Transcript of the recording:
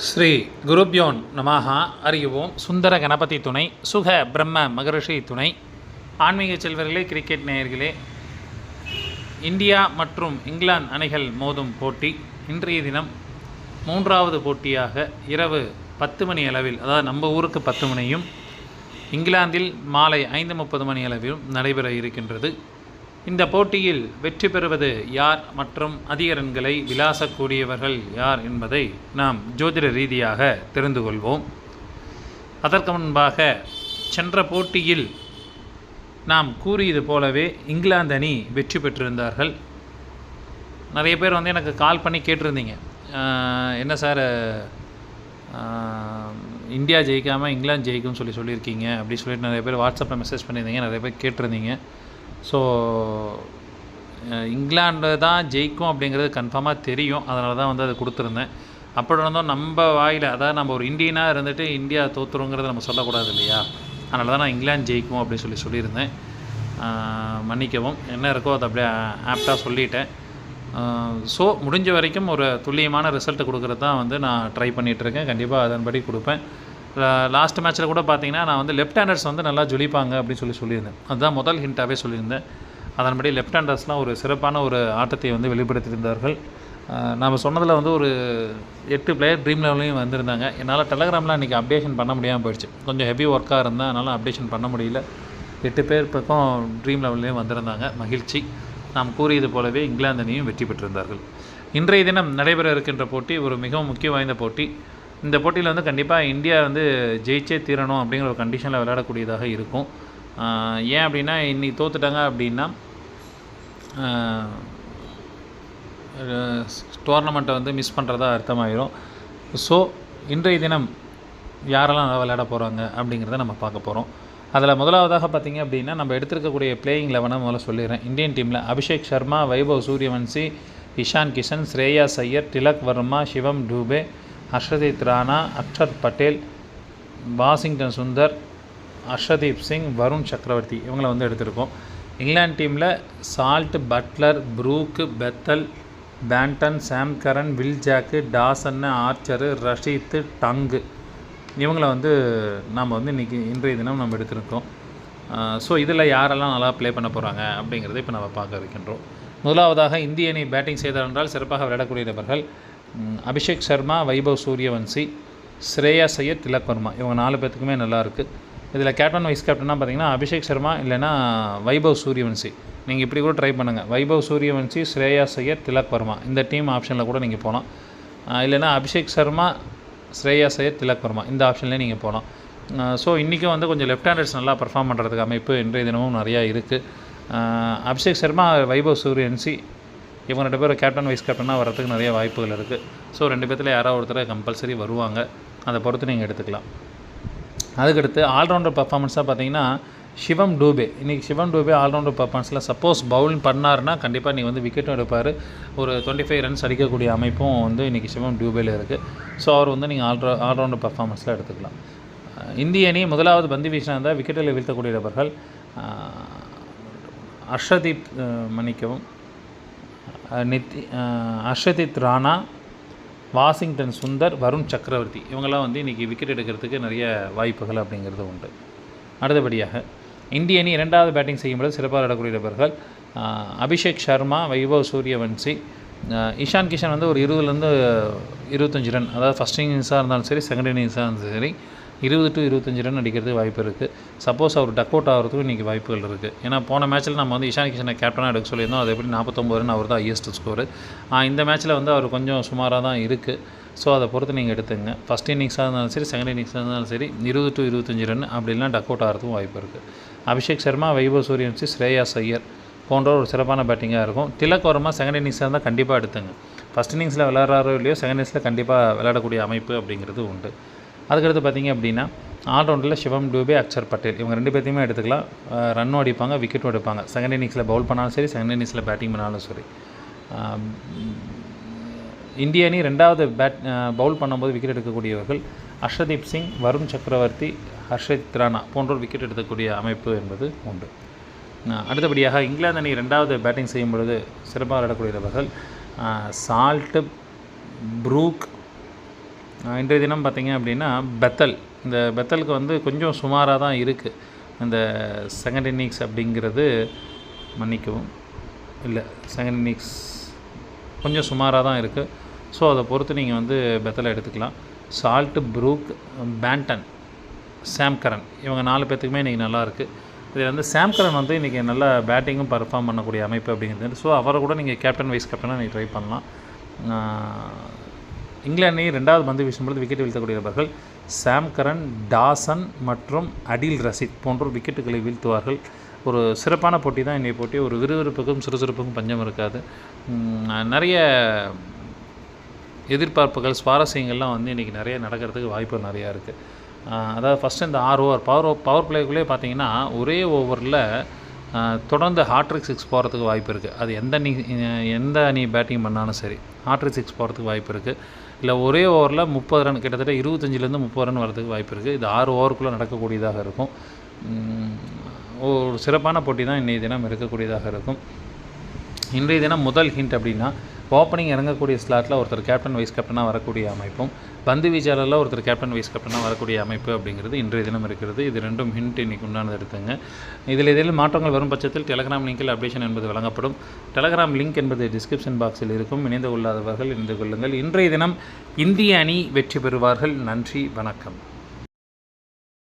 ஸ்ரீ குருப்யோன் நமஹா. அறிவோம். சுந்தர கணபதி துணை, சுக பிரம்ம மகரிஷி துணை. ஆன்மீக செல்வர்களே, கிரிக்கெட் நேயர்களே, இந்தியா மற்றும் இங்கிலாந்து அணிகள் மோதும் போட்டி இன்றைய தினம் மூன்றாவது போட்டியாக இரவு 10 மணி அளவில், அதாவது நம்ம ஊருக்கு 10 மணியும் இங்கிலாந்தில் மாலை 5:30 மணி அளவிலும் நடைபெற இருக்கின்றது. இந்த போட்டியில் வெற்றி பெறுவது யார் மற்றும் அதிக ரன்களை விளாசக்கூடியவர்கள் யார் என்பதை நாம் ஜோதிட ரீதியாக தெரிந்து கொள்வோம். அதற்கு முன்பாக சென்ற போட்டியில் நாம் கூறியது போலவே இங்கிலாந்து அணி வெற்றி பெற்றிருந்தார்கள். நிறைய பேர் எனக்கு கால் பண்ணி கேட்டிருந்தீங்க, என்ன சார் இந்தியா ஜெயிக்காமல் இங்கிலாந்து ஜெயிக்கும்னு சொல்லியிருக்கீங்க அப்படி சொல்லிட்டு நிறைய பேர் வாட்ஸ்அப்பில் மெசேஜ் பண்ணியிருந்தீங்க, நிறைய பேர் கேட்டிருந்தீங்க. ஸோ இங்கிலாந்து தான் ஜெயிக்கும் அப்படிங்கிறது கன்ஃபார்மாக தெரியும், அதனால தான் அதை கொடுத்துருந்தேன். அப்படி இருந்தோம் நம்ம வாயில், அதாவது நம்ம ஒரு இந்தியனாக இருந்துட்டு இந்தியா தோற்றுருங்கிறத நம்ம சொல்லக்கூடாது இல்லையா, அதனால தான் நான் இங்கிலாந்து ஜெயிக்கும் அப்படின்னு சொல்லியிருந்தேன். மன்னிக்கவும், என்ன இருக்கோ அதை அப்படியே ஆப்டாக சொல்லிட்டேன். ஸோ முடிஞ்ச வரைக்கும் ஒரு துல்லியமான ரிசல்ட்டை கொடுக்குறது தான் நான் ட்ரை பண்ணிகிட்ருக்கேன். கண்டிப்பாக அதன்படி கொடுப்பேன். லாஸ்ட் மேட்ச்சில் கூட பார்த்தீங்கன்னா நான் லெஃப்ட் ஹேண்டர்ஸ் நல்லா ஜொலிப்பாங்க அப்படின்னு சொல்லியிருந்தேன். அதுதான் முதல் ஹிண்ட்டாகவே சொல்லியிருந்தேன். அதன்படி லெஃப்ட் ஹேண்டர்ஸ்லாம் ஒரு சிறப்பான ஒரு ஆட்டத்தை வெளிப்படுத்தியிருந்தார்கள். நம்ம சொன்னதில் ஒரு 8 பிளேயர் ட்ரீம் லெவல்லையும் வந்திருந்தாங்க. என்னால் டெலகிராமில் இன்றைக்கி அப்டேஷன் பண்ண முடியாமல் போயிடுச்சு, கொஞ்சம் ஹெவி ஒர்க்காக இருந்தேன், அதனால் அப்டேஷன் பண்ண முடியல. 8 பேர் பக்கம் ட்ரீம் லெவல்லையும் வந்திருந்தாங்க. மகிழ்ச்சி. நாம் கூறியது போலவே இங்கிலாந்து அணியும் வெற்றி பெற்றிருந்தார்கள். இன்றைய தினம் நடைபெற இருக்கின்ற போட்டி ஒரு மிகவும் முக்கிய வாய்ந்த போட்டி. இந்த போட்டியில் கண்டிப்பாக இந்தியா ஜெயிச்சே தீரணும் அப்படிங்கிற ஒரு கண்டிஷனில் விளையாடக்கூடியதாக இருக்கும். ஏன் அப்படின்னா இன்றைக்கி தோற்றுட்டாங்க அப்படின்னா டோர்னமெண்ட்டை மிஸ் பண்ணுறதா அர்த்தமாயிரும். ஸோ இன்றைய தினம் யாரெல்லாம் நல்லா விளையாட போகிறாங்க அப்படிங்கிறத நம்ம பார்க்க போகிறோம். அதில் முதலாவதாக பார்த்திங்க அப்படின்னா நம்ம எடுத்திருக்கக்கூடிய பிளேயிங் 11 முதல்ல சொல்லிடுறேன். இந்தியன் டீமில் அபிஷேக் சர்மா, வைபவ் சூரியவன்சி, இஷான் கிஷன், ஸ்ரேயாஸ் ஐயர், திலக் வர்மா, சிவம் டூபே, ஹர்ஷதீப் ராணா, அக்ஷர் பட்டேல், வாஷிங்டன் சுந்தர், ஹர்ஷதீப் சிங், வருண் சக்கரவர்த்தி இவங்களை எடுத்திருக்கோம். இங்கிலாந்து டீமில் Salt, Buttler, Brook, Bethell, Banton, Sam Curran, Will Jacks, டாசன்னு, ஆர்ச்சரு, ரஷீத்து, டங்கு இவங்களை நாம் இன்றைக்கி இன்றைய தினம் நம்ம எடுத்திருக்கோம். ஸோ இதில் யாரெல்லாம் நல்லா ப்ளே பண்ண போகிறாங்க அப்படிங்கிறத இப்போ நம்ம பார்க்க இருக்கின்றோம். முதலாவதாக இந்திய அணி பேட்டிங் செய்தால் சிறப்பாக விளையாடக்கூடியவர்கள் அபிஷேக் சர்மா, வைபவ் சூரியவன்சி, ஸ்ரேயாஸ் ஐயர், திலக் வர்மா இவங்க 4 பேர்த்துக்குமே நல்லாயிருக்கு. இதில் கேப்டன் வைஸ் கேப்டனாக பார்த்திங்கன்னா அபிஷேக் சர்மா இல்லைனா வைபவ் சூரியவன்சி. நீங்கள் இப்படி கூட ட்ரை பண்ணுங்கள். வைபவ் சூரியவன்சி, ஸ்ரேயாஸ் ஐயர், திலக் வர்மா இந்த டீம் ஆப்ஷனில் கூட நீங்கள் போகலாம். இல்லைனா அபிஷேக் சர்மா, ஸ்ரேயாஸ் ஐயர், திலக் வர்மா இந்த ஆப்ஷன்லேயே நீங்கள் போகலாம். ஸோ இன்றைக்கும் கொஞ்சம் லெஃப்ட் ஹேண்டர்ஸ் நல்லா பர்ஃபார்ம் பண்ணுறதுக்கு அமைப்பு இன்றைய தினமும் நிறையா இருக்குது. அபிஷேக் சர்மா, வைபவ் சூரியவன்சி இவங்க 2 பேரும் கேப்டன் வைஸ் கேப்டனாக வர்றதுக்கு நிறைய வாய்ப்புகள் இருக்குது. ஸோ 2 பேர்த்தில் யாராவது ஒருத்தர் கம்பல்சரி வருவாங்க, அதை பொறுத்து நீங்கள் எடுத்துக்கலாம். அதுக்கடுத்து ஆல்ரவுண்டர் பர்ஃபார்மன்ஸாக பார்த்தீங்கன்னா சிவம் டூபே. இன்றைக்கி சிவம் டூபே ஆல்ரவுண்டர் பர்ஃபார்மன்ஸில் சப்போஸ் பவுலிங் பண்ணாருன்னா கண்டிப்பாக நீங்கள் விக்கெட்டும் எடுப்பார். ஒரு 25 ரன்ஸ் அடிக்கக்கூடிய அமைப்பும் இன்றைக்கி சிவம் டூபேயில் இருக்குது. ஸோ அவர் நீங்கள் ஆல்ரவுண்டர் பர்ஃபார்மன்ஸில் எடுத்துக்கலாம். இந்திய அணி முதலாவது பந்து வீசினா இருந்தால் விக்கெட்டில் வீழ்த்தக்கூடியவர்கள் ஹர்ஷதீப் ராணா, வாஷிங்டன் சுந்தர், வருண் சக்கரவர்த்தி இவங்கெல்லாம் இன்றைக்கி விக்கெட் எடுக்கிறதுக்கு நிறைய வாய்ப்புகள் அப்படிங்கிறது உண்டு. அடுத்தபடியாக இந்திய அணி 2வது பேட்டிங் செய்யும்போது சிறப்பாக விளையாடக்கூடியவர்கள் அபிஷேக் சர்மா, வைபவ் சூரியவன்சி, இஷான் கிஷன் ஒரு 20லேருந்து 25 ரன், அதாவது ஃபஸ்ட் இன்னிங்ஸாக இருந்தாலும் சரி, செகண்ட் இன்னிங்ஸாக இருந்தாலும் சரி 20 to 25 ரன் அடிக்கிறதுக்கு வாய்ப்பு இருக்குது. சப்போஸ் அவர் டக் அவுட் ஆகிறதுக்கும் இன்றைக்கி வாய்ப்புகள் இருக்குது. ஏன்னா போன மேட்ச்சில் நம்ம இஷான் கிஷனை கேப்டனாக எடுக்க சொல்லியிருந்தோம். அது எப்படி 49 ரன் அவர் தான் ஹையஸ்ட் ஸ்கோரு. இந்த மேட்ச்சில் அவர் கொஞ்சம் சுமாராக தான் இருக்குது. ஸோ அதை பொறுத்து நீங்கள் எடுத்துங்க. ஃபஸ்ட் இன்னிங்ஸாக இருந்தாலும் சரி, செகண்ட் இன்னிங்ஸாக இருந்தாலும் சரி 20 to 25 ரன் அப்படி இல்லைனா டக் அவுட் ஆகிறதுக்கும் வாய்ப்பு இருக்குது. அபிஷேக் சர்மா, வைபவ் சூரியவன்சி, ஸ்ரேயாஸ் ஐயர் போன்ற ஒரு சிறப்பான பேட்டிங்காக இருக்கும். திலக் வர்மா செகண்ட் இன்னிங்ஸாக இருந்தால் கண்டிப்பாக எடுத்துங்க. ஃபஸ்ட் இன்னிங்ஸில் விளையாடுறாரோ இல்லையோ, செகண்ட் இன்னிங்ஸில் கண்டிப்பாக விளையாடக்கூடிய அமைப்பு அப்படிங்கிறது உண்டு. அதுக்கடுத்து பார்த்திங்க அப்படின்னா ஆல்ரவுண்டரில் சிவம் டூபே, அக்ஷர் பட்டேல் இவங்க 2 பேர்த்தையுமே எடுத்துக்கலாம். ரன்னும் அடிப்பாங்க, விக்கெட்டும் எடுப்பாங்க. செகண்ட் இன்னிங்ஸில் பவுல் பண்ணாலும் சரி, செகண்ட் இன்னிங்ஸில் பேட்டிங் பண்ணாலும் சரி. இந்திய அணி 2வது பவுல் பண்ணும்போது விக்கெட் எடுக்கக்கூடியவர்கள் ஹர்ஷதீப் சிங், வருண் சக்கரவர்த்தி, ஹர்ஷதீப் ராணா போன்றோர் விக்கெட் எடுக்கக்கூடிய அமைப்பு என்பது உண்டு. அடுத்தபடியாக இங்கிலாந்து அணி 2வது பேட்டிங் செய்யும் பொழுது சிறப்பாக விளையாடக்கூடியவர்கள் சால்ட், ப்ரூக், இன்றைய தினம் பார்த்திங்க அப்படின்னா பெத்தல், இந்த பெத்தலுக்கு வந்து கொஞ்சம் சுமாராக தான் இருக்குது. இந்த செகண்ட் இன்னிங்ஸ் அப்படிங்கிறது மன்னிக்கவும் இல்லை, செகண்ட் இன்னிங்ஸ் கொஞ்சம் சுமாராக தான் இருக்குது. ஸோ அதை பொறுத்து நீங்கள் வந்து பெத்தலை எடுத்துக்கலாம். Salt, Brook, Banton, Sam Karan இவங்க 4 பேர்த்துக்குமே இன்றைக்கி நல்லாயிருக்கு. இதில் வந்து சாம் கரன் வந்து இன்றைக்கி நல்லா பேட்டிங்கும் பர்ஃபார்ம் பண்ணக்கூடிய அமைப்பு அப்படிங்கிறது. ஸோ அவரை கூட நீங்கள் கேப்டன் வைஸ் கேப்டனாக நீங்கள் ட்ரை பண்ணலாம். இங்கிலாந்து 2வது பந்து வீசும்பொழுது விக்கெட் வீழ்த்தக்கூடியவர்கள் சாம் கரன், டாசன் மற்றும் அடில் ரஷீத் போன்றோர் விக்கெட்டுகளை வீழ்த்துவார்கள். ஒரு சிறப்பான போட்டி தான் இன்றைய போட்டி. ஒரு விறுவிறுப்புக்கும் சுறுசுறுப்புக்கும் பஞ்சம் இருக்காது. நிறைய எதிர்பார்ப்புகள், சுவாரஸ்யங்கள்லாம் வந்து இன்றைக்கி நிறைய நடக்கிறதுக்கு வாய்ப்பு நிறையா இருக்குது. அதாவது ஃபஸ்ட்டு இந்த 6 ஓவர் பவர் பிளேக்குள்ளே பார்த்தீங்கன்னா ஒரே ஓவரில் தொடர்ந்து ஹாட்ரிக் 6 போகிறதுக்கு வாய்ப்பு இருக்குது. அது எந்த அணி பேட்டிங் பண்ணாலும் சரி ஹாட்ரிக் 6 போகிறதுக்கு வாய்ப்பு இருக்குது. இல்லை ஒரே ஓவரில் 30 ரன், கிட்டத்தட்ட 25லேருந்து 30 ரன் வரதுக்கு வாய்ப்பு இருக்குது. இது 6 ஓவருக்குள்ளே நடக்கக்கூடியதாக இருக்கும். ஒரு சிறப்பான போட்டி தான் இன்றைய தினம் இருக்கக்கூடியதாக இருக்கும். இன்றைய தினம் முதல் ஹிண்ட் அப்படின்னா, ஓப்பனிங் இறங்கக்கூடிய ஸ்லாட்டில் ஒருத்தர் கேப்டன் வைஸ் கேப்டனாக வரக்கூடிய அமைப்பும், பந்து வீச்சாளரில் ஒருத்தர் கேப்டன் வைஸ் கேப்டனாக வரக்கூடிய அமைப்பு அப்படிங்கிறது இன்றைய தினம் இருக்கிறது. இது 2ம் ஹிண்ட் இன்றைக்கி உண்டானது எடுத்துங்க. இதில் ஏதேனும் மாற்றங்கள் வரும் பட்சத்தில் டெலகிராம் லிங்கில் அப்டேஷன் என்பது வழங்கப்படும். டெலகிராம் லிங்க் என்பது டிஸ்கிரிப்ஷன் பாக்ஸில் இருக்கும். இணைந்து கொள்ளாதவர்கள் இணைந்து கொள்ளுங்கள். இன்றைய தினம் இந்திய அணி வெற்றி பெறுவார்கள். நன்றி, வணக்கம்.